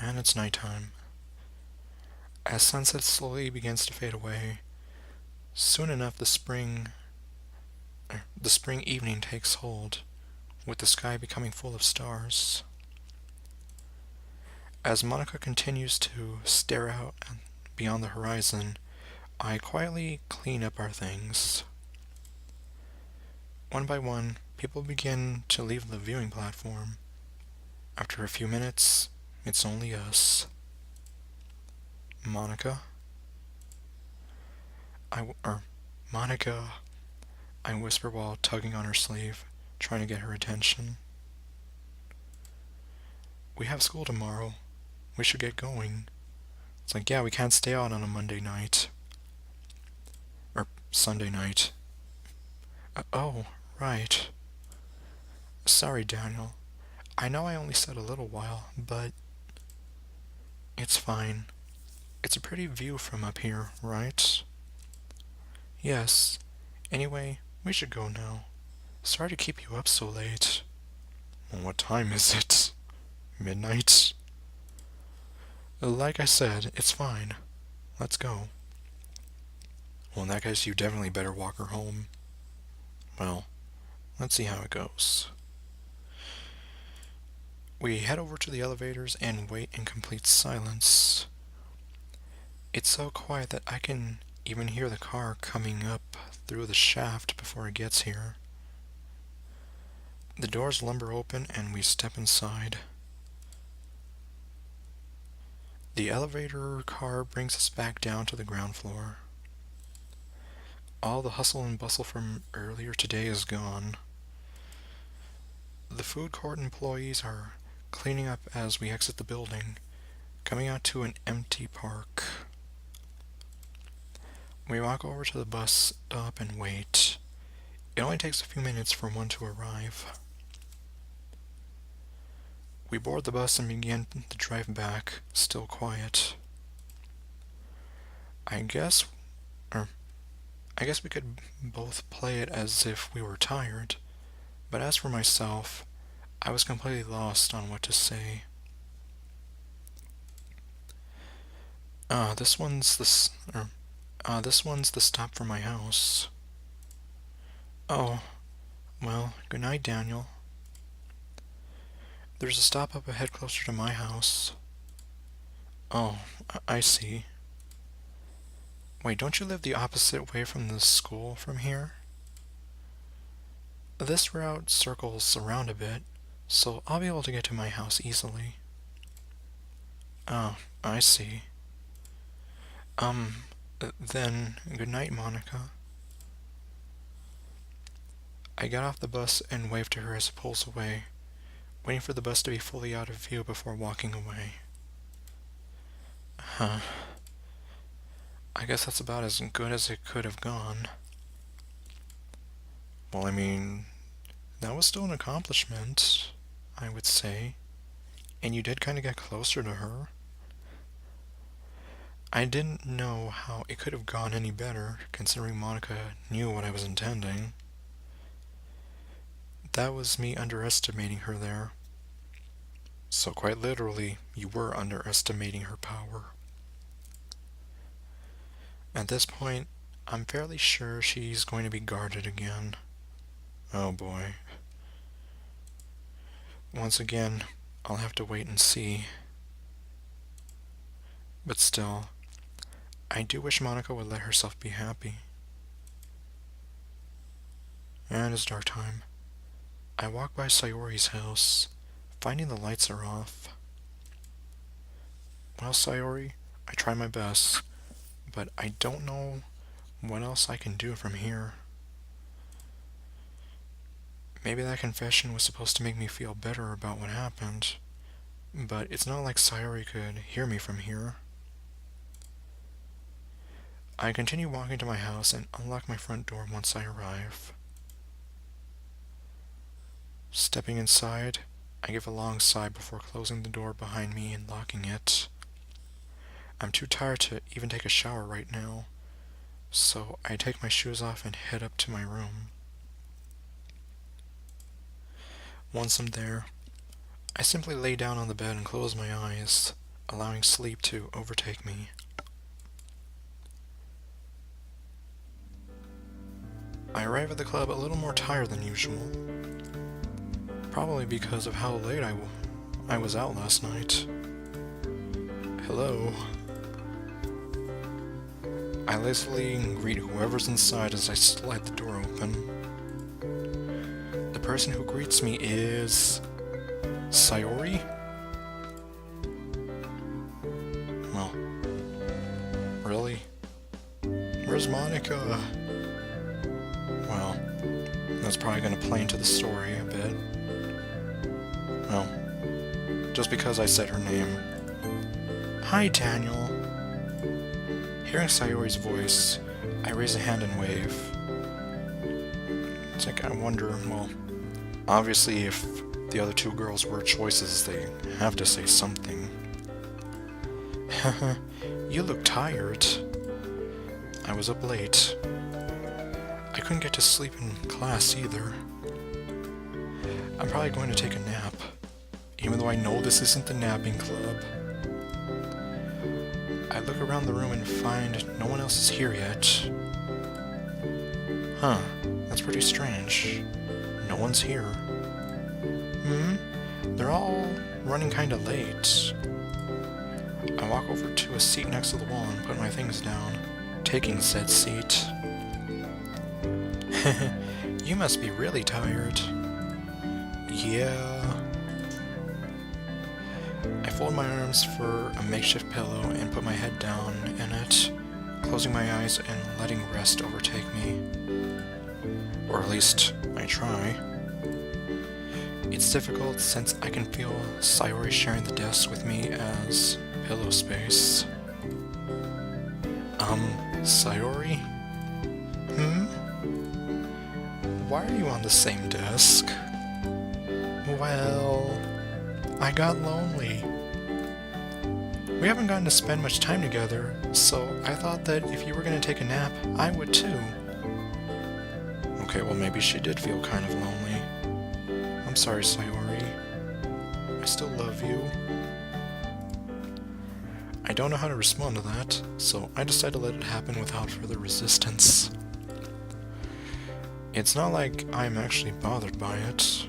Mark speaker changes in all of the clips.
Speaker 1: and it's nighttime. As sunset slowly begins to fade away, soon enough the spring evening takes hold, with the sky becoming full of stars. As Monica continues to stare out beyond the horizon, I quietly clean up our things. One by one, people begin to leave the viewing platform. After a few minutes, it's only us. Monica? Monica, I whisper while tugging on her sleeve, trying to get her attention. We have school tomorrow. We should get going. It's like, yeah, we can't stay out on a Monday night. Or Sunday night. Oh, right. Sorry, Daniel. I know I only said a little while, but it's fine. It's a pretty view from up here, right? Yes. Anyway, we should go now. Sorry to keep you up so late. Well, what time is it? Midnight? Like I said, it's fine. Let's go. Well, in that case, you definitely better walk her home. Well, let's see how it goes. We head over to the elevators and wait in complete silence. It's so quiet that I can even hear the car coming up through the shaft before it gets here. The doors lumber open and we step inside. The elevator car brings us back down to the ground floor. All the hustle and bustle from earlier today is gone. The food court employees are cleaning up as we exit the building, coming out to an empty park. We walk over to the bus stop and wait. It only takes a few minutes for one to arrive. We board the bus and begin the drive back, still quiet. I guess, or I guess we could both play it as if we were tired, but as for myself, I was completely lost on what to say. Ah, this one's this one's the stop for my house. Oh, well, good night, Daniel. There's a stop up ahead closer to my house. Oh, I see. Wait, don't you live the opposite way from the school from here? This route circles around a bit, so I'll be able to get to my house easily. Oh, I see. Um, then, good night, Monica. I got off the bus and waved to her as it pulls away, waiting for the bus to be fully out of view before walking away. Huh. I guess that's about as good as it could have gone. Well, I mean, that was still an accomplishment, I would say. And you did kind of get closer to her. I didn't know how it could have gone any better, considering Monica knew what I was intending. That was me underestimating her there. So quite literally, you were underestimating her power. At this point, I'm fairly sure she's going to be guarded again. Oh boy. Once again, I'll have to wait and see. But still, I do wish Monica would let herself be happy. And it's dark time. I walk by Sayori's house, finding the lights are off. Well, Sayori, I try my best, but I don't know what else I can do from here. Maybe that confession was supposed to make me feel better about what happened, but it's not like Sayori could hear me from here. I continue walking to my house and unlock my front door once I arrive. Stepping inside, I give a long sigh before closing the door behind me and locking it. I'm too tired to even take a shower right now, so I take my shoes off and head up to my room. Once I'm there, I simply lay down on the bed and close my eyes, allowing sleep to overtake me. I arrive at the club a little more tired than usual. Probably because of how late I was out last night. Hello. I lazily greet whoever's inside as I slide the door open. The person who greets me is... Sayori? Well, really? Where's Monika? Well, that's probably gonna play into the story a bit. Well, just because I said her name. Hi, Daniel. Hearing Sayori's voice, I raise a hand and wave. It's like I wonder, well, obviously if the other two girls were choices, they have to say something. Haha, you look tired. I was up late. I couldn't get to sleep in class either. I'm probably going to take a nap, even though I know this isn't the napping club. I look around the room and find no one else is here yet. Huh, that's pretty strange. No one's here. They're all running kinda late. I walk over to a seat next to the wall and put my things down, taking said seat. You must be really tired. Yeah. I fold my arms for a makeshift pillow and put my head down in it, closing my eyes and letting rest overtake me. Or at least, I try. It's difficult since I can feel Sayori sharing the desk with me as pillow space. Sayori? Why are you on the same desk? Well, I got lonely. We haven't gotten to spend much time together, so I thought that if you were going to take a nap, I would too. Okay, well maybe she did feel kind of lonely. I'm sorry, Sayori. I still love you. I don't know how to respond to that, so I decide to let it happen without further resistance. It's not like I'm actually bothered by it.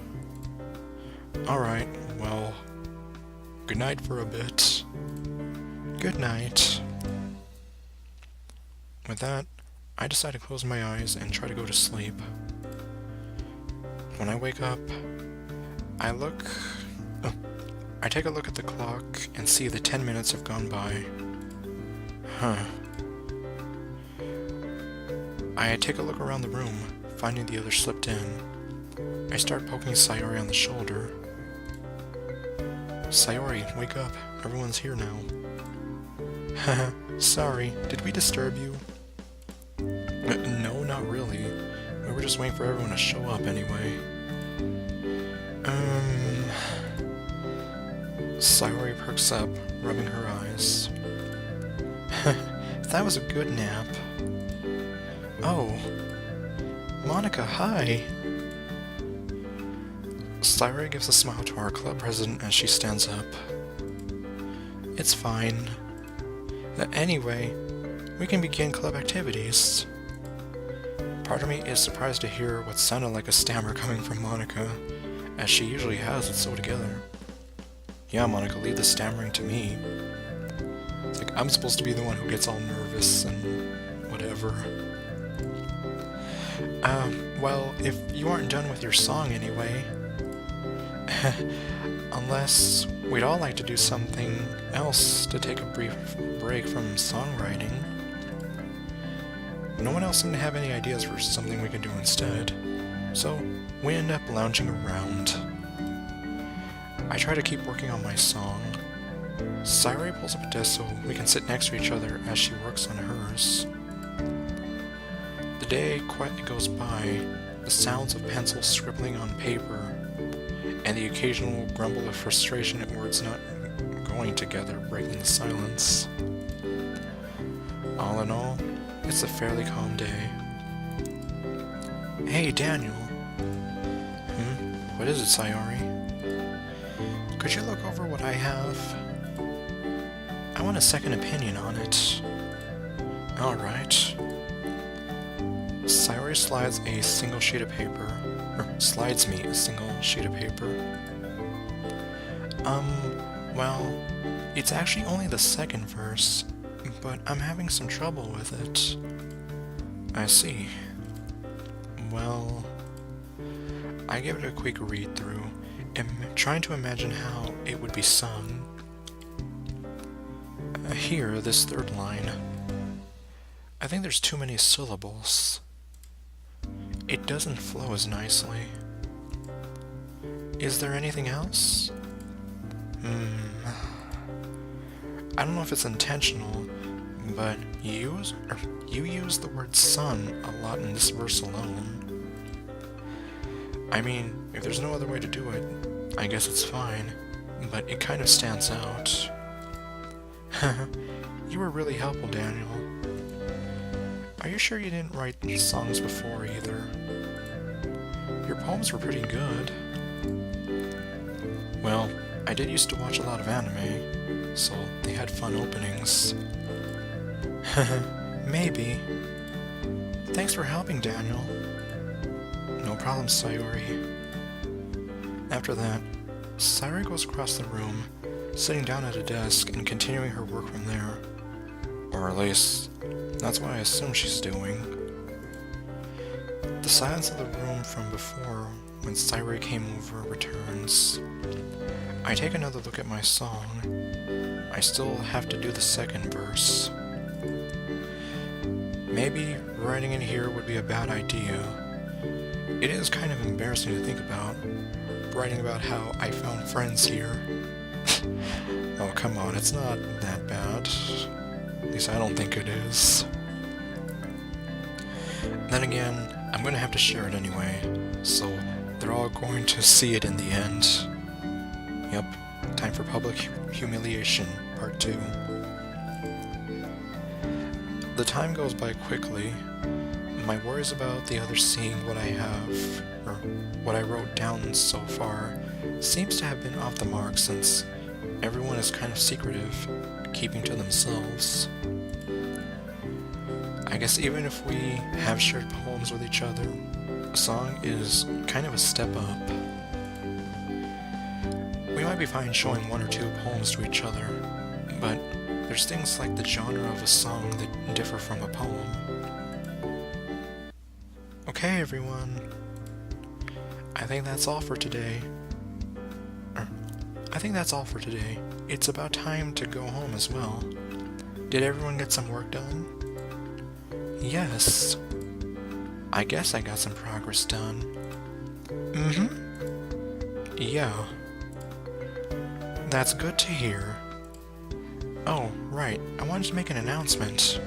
Speaker 1: Alright, well, good night for a bit. Good night. With that, I decide to close my eyes and try to go to sleep. When I wake up, I take a look at the clock and see that 10 minutes have gone by. I take a look around the room, finding the others slipped in. I start poking Sayori on the shoulder. Sayori, wake up. Everyone's here now. Haha, sorry, did we disturb you? No, not really. We were just waiting for everyone to show up anyway. Sayori perks up, rubbing her eyes. That was a good nap. Oh, Monika, hi! Sayori gives a smile to our club president as she stands up. It's fine. Anyway, we can begin club activities. Part of me is surprised to hear what sounded like a stammer coming from Monika, as she usually has it so together. Yeah, Monika, leave the stammering to me. It's like I'm supposed to be the one who gets all nervous and whatever. Well, if you aren't done with your song anyway... Unless we'd all like to do something else to take a brief break from songwriting. No one else seemed to have any ideas for something we could do instead, so we end up lounging around. I try to keep working on my song. Sayori pulls up a desk so we can sit next to each other as she works on hers. The day quietly goes by, the sounds of pencils scribbling on paper, and the occasional grumble of frustration at words not going together breaking the silence. All in all, it's a fairly calm day. Hey, Daniel. What is it, Sayori? Could you look over what I have? I want a second opinion on it. Alright. Sayori slides me a single sheet of paper. Well, it's actually only the second verse, but I'm having some trouble with it. I see. Well, I give it a quick read-through, trying to imagine how it would be sung. Here, this third line. I think there's too many syllables. It doesn't flow as nicely. Is there anything else? I don't know if it's intentional, but you use the word sun a lot in this verse alone. I mean, if there's no other way to do it, I guess it's fine, but it kind of stands out. You were really helpful, Daniel. Are you sure you didn't write songs before either? Your poems were pretty good. Well, I did used to watch a lot of anime, so they had fun openings. Maybe. Thanks for helping, Daniel. No problem, Sayori. After that, Sayori goes across the room, sitting down at a desk and continuing her work from there. Or at least, that's what I assume she's doing. The silence of the room from before, when Sayori came over, returns. I take another look at my song. I still have to do the second verse. Maybe writing it here would be a bad idea. It is kind of embarrassing to think about, writing about how I found friends here. Oh, come on, it's not that bad. At least I don't think it is. Then again, I'm going to have to share it anyway, so they're all going to see it in the end. Yep, time for public humiliation, part 2. The time goes by quickly. My worries about the others seeing what I have, or what I wrote down so far, seems to have been off the mark since everyone is kind of secretive, keeping to themselves. I guess even if we have shared poems with each other, a song is kind of a step up. We might be fine showing 1 or 2 poems to each other, but there's things like the genre of a song that differ from a poem. Okay, everyone. I think that's all for today. It's about time to go home as well. Did everyone get some work done? Yes. I guess I got some progress done. Yeah. That's good to hear. Oh, right. I wanted to make an announcement.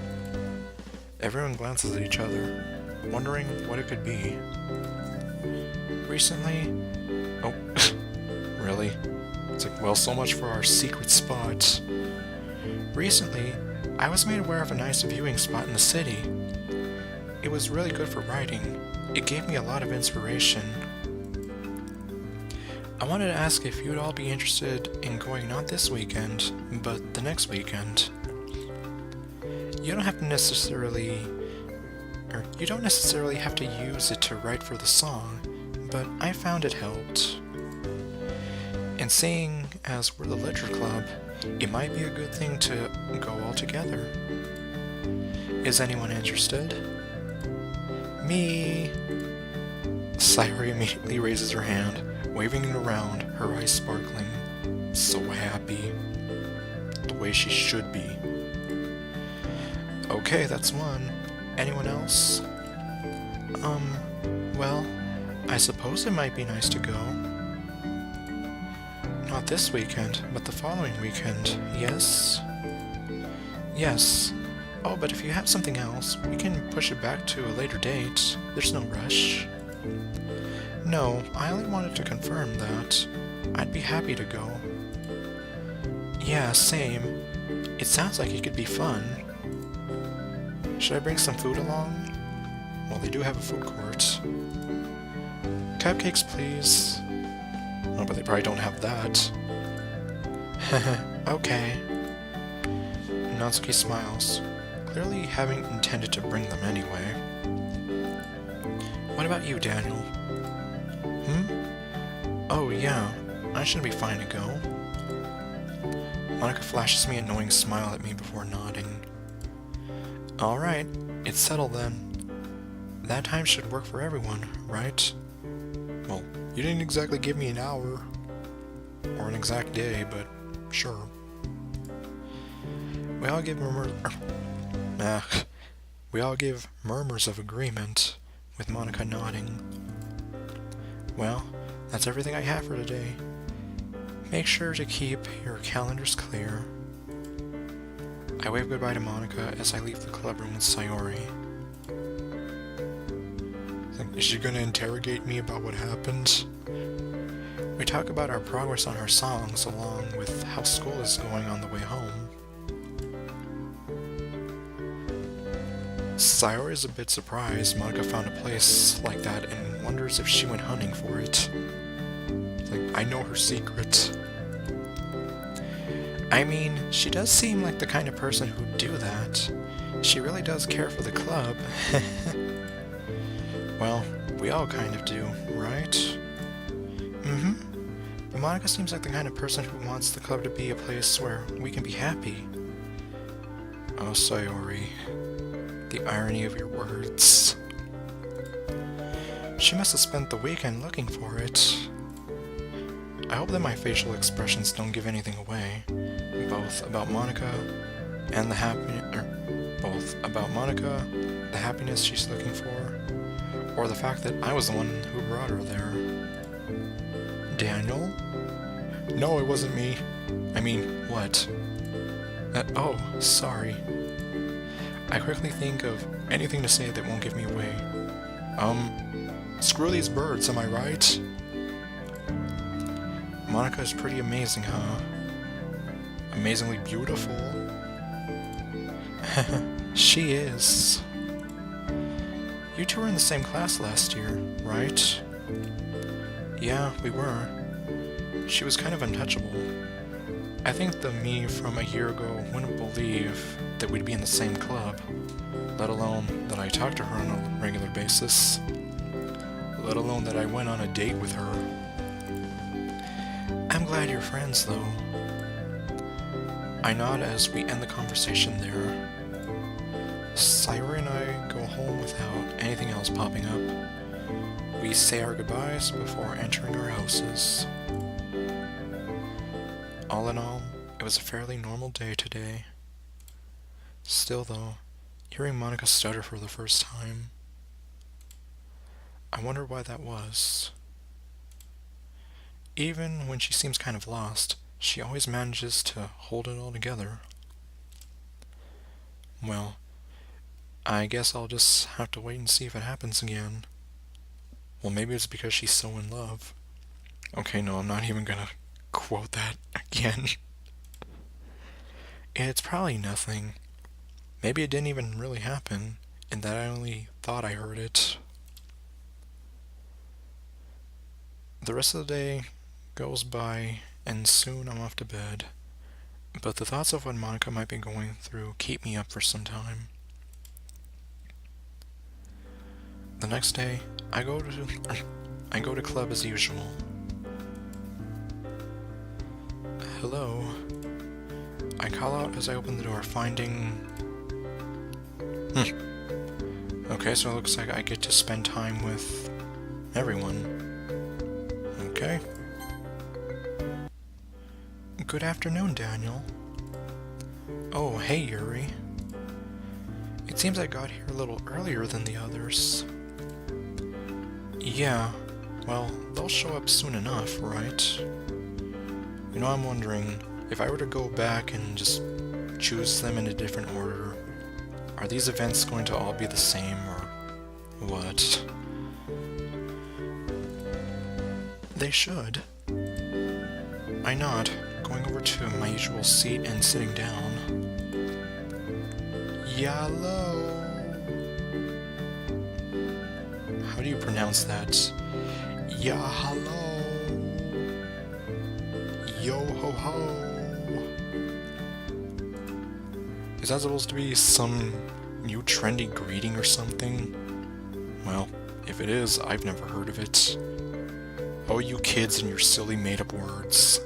Speaker 1: Everyone glances at each other, wondering what it could be. Recently... Oh, really? It's like, well, so much for our secret spot. Recently, I was made aware of a nice viewing spot in the city. It was really good for writing. It gave me a lot of inspiration. I wanted to ask if you'd all be interested in going not this weekend, but the next weekend. You don't necessarily have to use it to write for the song, but I found it helped. And seeing as we're the literature club, it might be a good thing to go all together. Is anyone interested? Me! Sayori immediately raises her hand, waving it around, her eyes sparkling. So happy. The way she should be. Okay, that's one. Anyone else? Well, I suppose it might be nice to go. Not this weekend, but the following weekend, yes? Yes. Oh, but if you have something else, we can push it back to a later date. There's no rush. No, I only wanted to confirm that. I'd be happy to go. Yeah, same. It sounds like it could be fun. Should I bring some food along? Well, they do have a food court. Cupcakes, please. Oh, but they probably don't have that. Okay. Natsuki smiles, clearly having intended to bring them anyway. What about you, Daniel? Oh yeah, I should be fine to go. Monika flashes me a knowing smile at me before nodding. Alright, it's settled then. That time should work for everyone, right? Well, you didn't exactly give me an hour, or an exact day, but sure. We all give murmurs of agreement, with Monika nodding. Well, that's everything I have for today. Make sure to keep your calendars clear. I wave goodbye to Monika as I leave the club room with Sayori. Is she gonna interrogate me about what happened? We talk about our progress on our songs along with how school is going on the way home. Sayori is a bit surprised Monika found a place like that and wonders if she went hunting for it. I know her secret. I mean, she does seem like the kind of person who'd do that. She really does care for the club. Well, we all kind of do, right? But Monika seems like the kind of person who wants the club to be a place where we can be happy. Oh, Sayori. The irony of your words. She must have spent the weekend looking for it. I hope that my facial expressions don't give anything away, both about Monika and the happiness she's looking for, or the fact that I was the one who brought her there. Daniel? No, it wasn't me. I mean, what? Oh, sorry. I quickly think of anything to say that won't give me away. Screw these birds, am I right? Monika is pretty amazing, huh? Amazingly beautiful. She is. You two were in the same class last year, right? Yeah, we were. She was kind of untouchable. I think the me from a year ago wouldn't believe that we'd be in the same club, let alone that I talked to her on a regular basis, let alone that I went on a date with her. I'm glad you're friends, though. I nod as we end the conversation there. Sayori and I go home without anything else popping up. We say our goodbyes before entering our houses. All in all, it was a fairly normal day today. Still though, hearing Monika stutter for the first time, I wonder why that was. Even when she seems kind of lost, she always manages to hold it all together. Well, I guess I'll just have to wait and see if it happens again. Well, maybe it's because she's so in love. Okay, no, I'm not even gonna quote that again. It's probably nothing. Maybe it didn't even really happen, and that I only thought I heard it. The rest of the day goes by, and soon I'm off to bed. But the thoughts of what Monika might be going through keep me up for some time. The next day, I go to club as usual. Hello. I call out as I open the door, finding... Okay, so it looks like I get to spend time with everyone. Okay. Good afternoon, Daniel. Oh, hey, Yuri. It seems I got here a little earlier than the others. Yeah, well, they'll show up soon enough, right? You know, I'm wondering, if I were to go back and just choose them in a different order, are these events going to all be the same, or what? They should. I nod, going over to my usual seat and sitting down. Yellow. How do you pronounce that? Ya hello. Yo ho ho. Is that supposed to be some new trendy greeting or something? Well, if it is, I've never heard of it. Oh, you kids and your silly made-up words.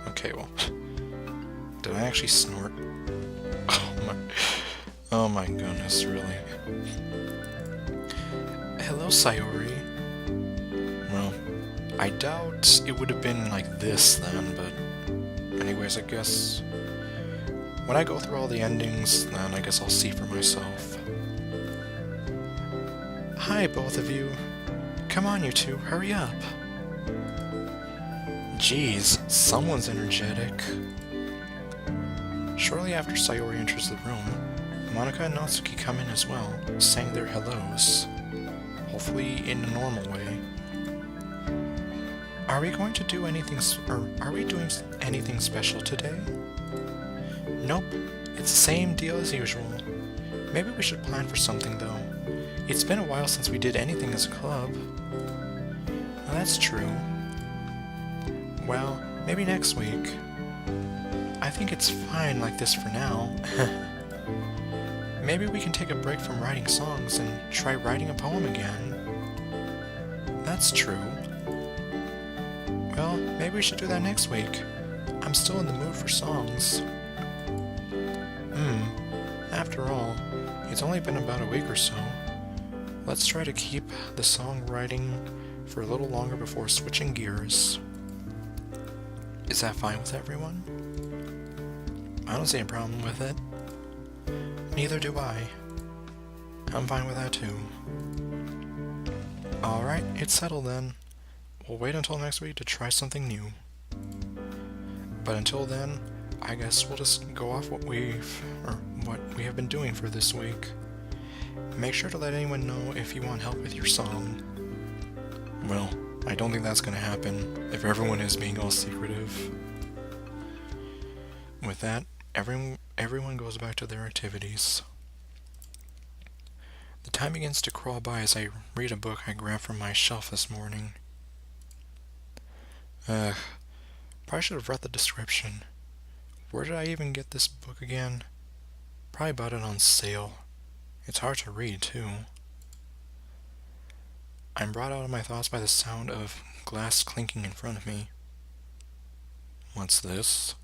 Speaker 1: Okay, well, did I actually snort? Oh my goodness, really. Hello, Sayori. Well, I doubt it would have been like this then, but anyways, I guess when I go through all the endings, then I guess I'll see for myself. Hi, both of you. Come on, you two, hurry up. Jeez, someone's energetic. Shortly after Sayori enters the room, Monika and Natsuki come in as well, saying their hellos. Hopefully in a normal way. Are we going to do anything, or are we doing anything special today? Nope, it's the same deal as usual. Maybe we should plan for something though. It's been a while since we did anything as a club. Well, that's true. Well, maybe next week. I think it's fine like this for now. Maybe we can take a break from writing songs and try writing a poem again. That's true. Well, maybe we should do that next week. I'm still in the mood for songs. After all, it's only been about a week or so. Let's try to keep the songwriting for a little longer before switching gears. Is that fine with everyone? I don't see a problem with it. Neither do I. I'm fine with that too. Alright, it's settled then. We'll wait until next week to try something new. But until then, I guess we'll just go off what we have been doing for this week. Make sure to let anyone know if you want help with your song. Well, I don't think that's gonna happen if everyone is being all secretive. With that, everyone goes back to their activities. The time begins to crawl by as I read a book I grabbed from my shelf this morning. Probably should have read the description. Where did I even get this book again? Probably bought it on sale. It's hard to read, too. I'm brought out of my thoughts by the sound of glass clinking in front of me. What's this?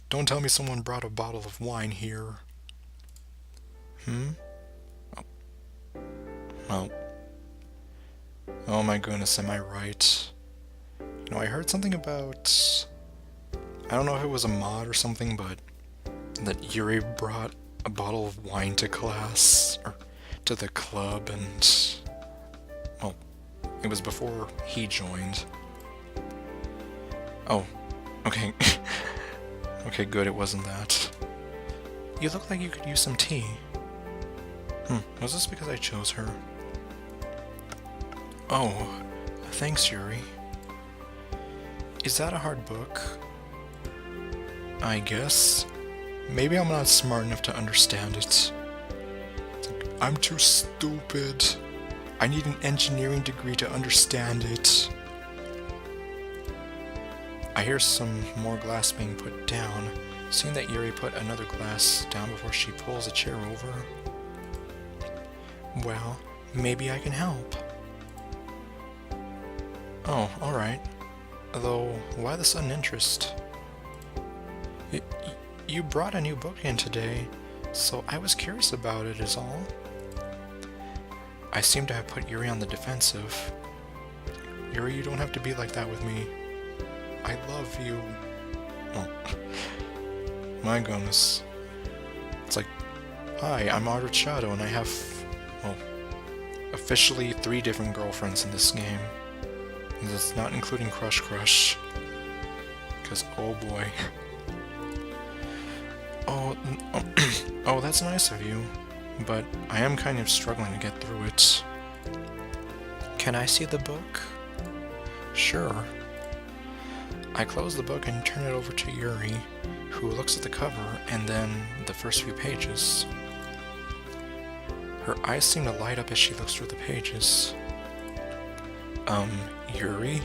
Speaker 1: Don't tell me someone brought a bottle of wine here. Well. Oh my goodness, am I right? You know, I heard something about... I don't know if it was a mod or something, but that Yuri brought a bottle of wine to class, or to the club, and... well, it was before he joined. Oh, okay. Okay, good, it wasn't that. You look like you could use some tea. Was this because I chose her? Oh, thanks, Yuri. Is that a hard book? I guess. Maybe I'm not smart enough to understand it. I'm too stupid. I need an engineering degree to understand it. I hear some more glass being put down, seeing that Yuri put another glass down before she pulls a chair over. Well, maybe I can help. Oh, alright. Though, why the sudden interest? You brought a new book in today, so I was curious about it is all. I seem to have put Yuri on the defensive. Yuri, you don't have to be like that with me. I love you. Oh. My goodness. It's like, hi, I'm ArdrethShadow, and I have, well, officially 3 different girlfriends in this game. And that's not including Crush Crush. Because, oh boy. Oh, that's nice of you, but I am kind of struggling to get through it. Can I see the book? Sure. I close the book and turn it over to Yuri, who looks at the cover and then the first few pages. Her eyes seem to light up as she looks through the pages. Yuri?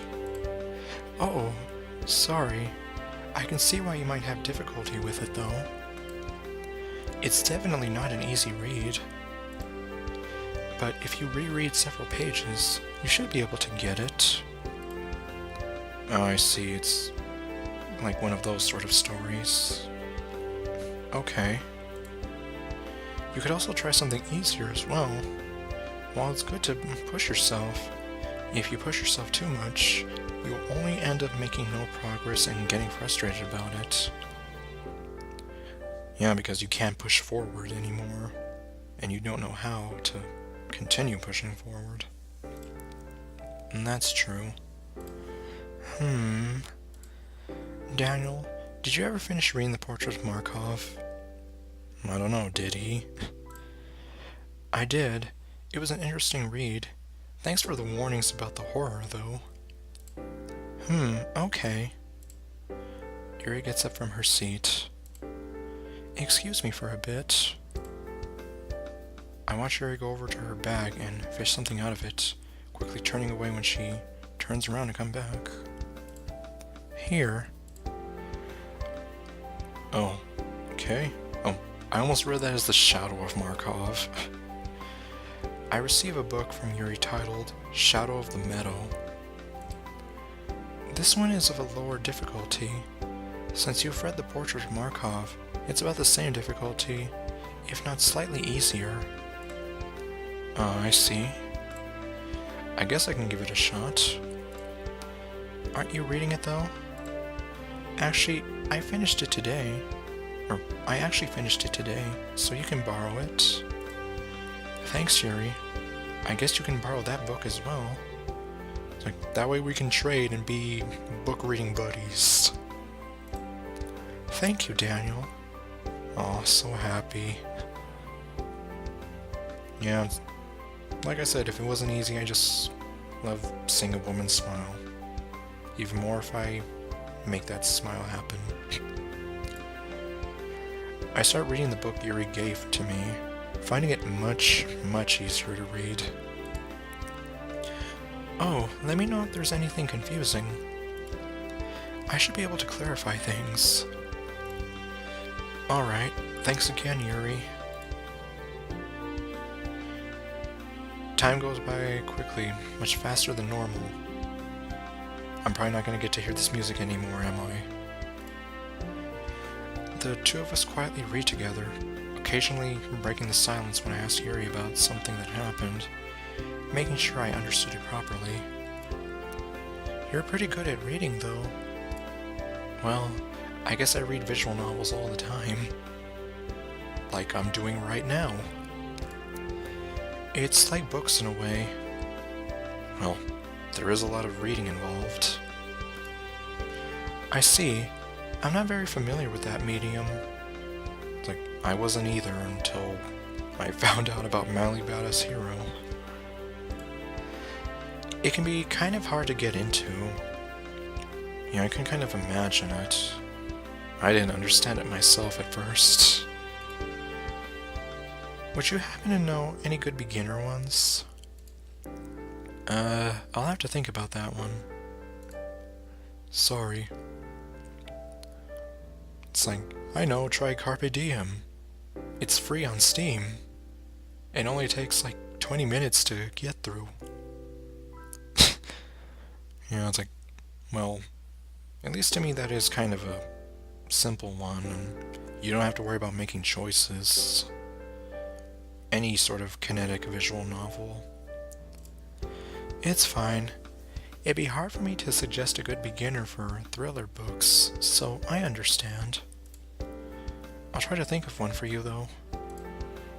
Speaker 1: Oh, sorry. I can see why you might have difficulty with it, though. It's definitely not an easy read. But if you reread several pages, you should be able to get it. Oh, I see. It's like one of those sort of stories. Okay. You could also try something easier as well. While it's good to push yourself, if you push yourself too much, you'll only end up making no progress and getting frustrated about it. Yeah, because you can't push forward anymore, and you don't know how to continue pushing forward. And that's true. Daniel, did you ever finish reading The Portrait of Markov? I don't know, did he? I did. It was an interesting read. Thanks for the warnings about the horror, though. Okay. Yuri gets up from her seat. Excuse me for a bit. I watch Yuri go over to her bag and fish something out of it, quickly turning away when she turns around to come back. Here. Oh, okay. Oh, I almost read that as the Shadow of Markov. I receive a book from Yuri titled Shadow of the Meadow. This one is of a lower difficulty. Since you've read The Portrait of Markov, it's about the same difficulty, if not slightly easier. Oh, I see. I guess I can give it a shot. Aren't you reading it though? Actually, I finished it today. I actually finished it today, so you can borrow it. Thanks, Yuri. I guess you can borrow that book as well. Like, that way we can trade and be book-reading buddies. Thank you, Daniel. Aw, so happy. Yeah, like I said, if it wasn't easy, I just love seeing a woman smile. Even more if I make that smile happen. I start reading the book Yuri gave to me, finding it much, much easier to read. Oh, let me know if there's anything confusing. I should be able to clarify things. Alright, thanks again, Yuri. Time goes by quickly, much faster than normal. I'm probably not going to get to hear this music anymore, am I? The two of us quietly read together, occasionally breaking the silence when I ask Yuri about something that happened, making sure I understood it properly. You're pretty good at reading, though. Well, I guess I read visual novels all the time. Like I'm doing right now. It's like books in a way. Well, there is a lot of reading involved. I see. I'm not very familiar with that medium. Like, I wasn't either until I found out about Manly Badass Hero. It can be kind of hard to get into. Yeah, I can kind of imagine it. I didn't understand it myself at first. Would you happen to know any good beginner ones? I'll have to think about that one. Sorry. It's like, I know, try Carpe Diem. It's free on Steam. It only takes like 20 minutes to get through. You know, it's like, well, at least to me that is kind of a simple one, and you don't have to worry about making choices. Any sort of kinetic visual novel. It's fine. It'd be hard for me to suggest a good beginner for thriller books, so I understand. I'll try to think of one for you, though.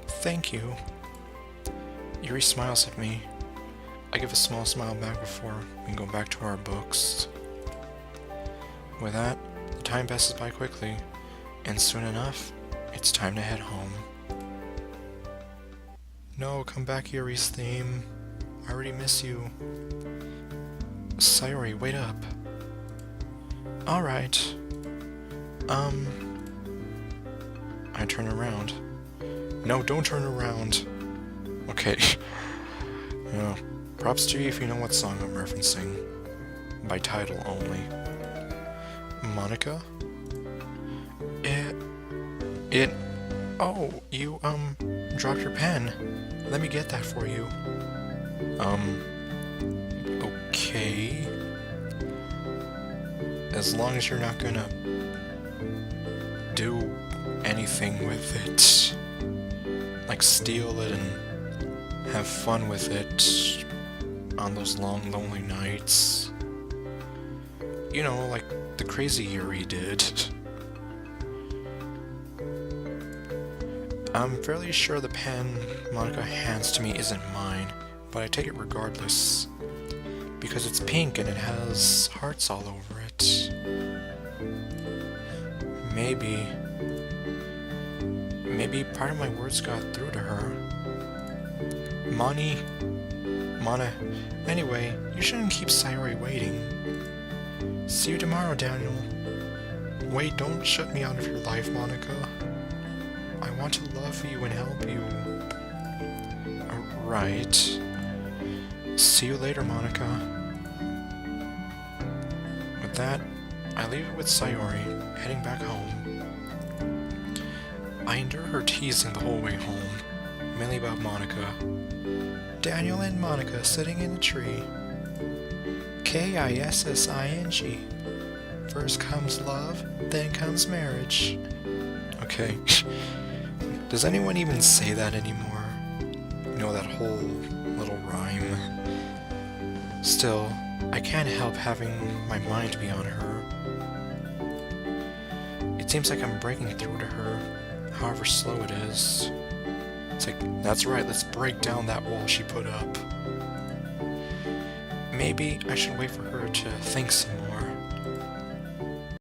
Speaker 1: Thank you. Yuri smiles at me. I give a small smile back before we go back to our books. With that, the time passes by quickly, and soon enough, it's time to head home. No, come back, Yuri's theme. I already miss you. Sayori, wait up. Alright. I turn around. No, don't turn around. Okay. Yeah, props to you if you know what song I'm referencing. By title only. Monica? Oh, you, dropped your pen. Let me get that for you. Okay. As long as you're not gonna do anything with it. Like steal it and have fun with it on those long, lonely nights. You know, like the crazy Yuri did. I'm fairly sure the pen Monica hands to me isn't mine, but I take it regardless, because it's pink and it has hearts all over it. Maybe part of my words got through to her. Mana, anyway, you shouldn't keep Sayori waiting. See you tomorrow, Daniel. Wait, don't shut me out of your life, Monica. I want to love you and help you. Right. See you later, Monica. With that, I leave it with Sayori, heading back home. I endure her teasing the whole way home, mainly about Monica. Daniel and Monica sitting in a tree. Kissing. First comes love, then comes marriage. Okay. Does anyone even say that anymore? You know, that whole little rhyme. Still, I can't help having my mind be on her. It seems like I'm breaking through to her, however slow it is. It's like, that's right, let's break down that wall she put up. Maybe I should wait for her to think some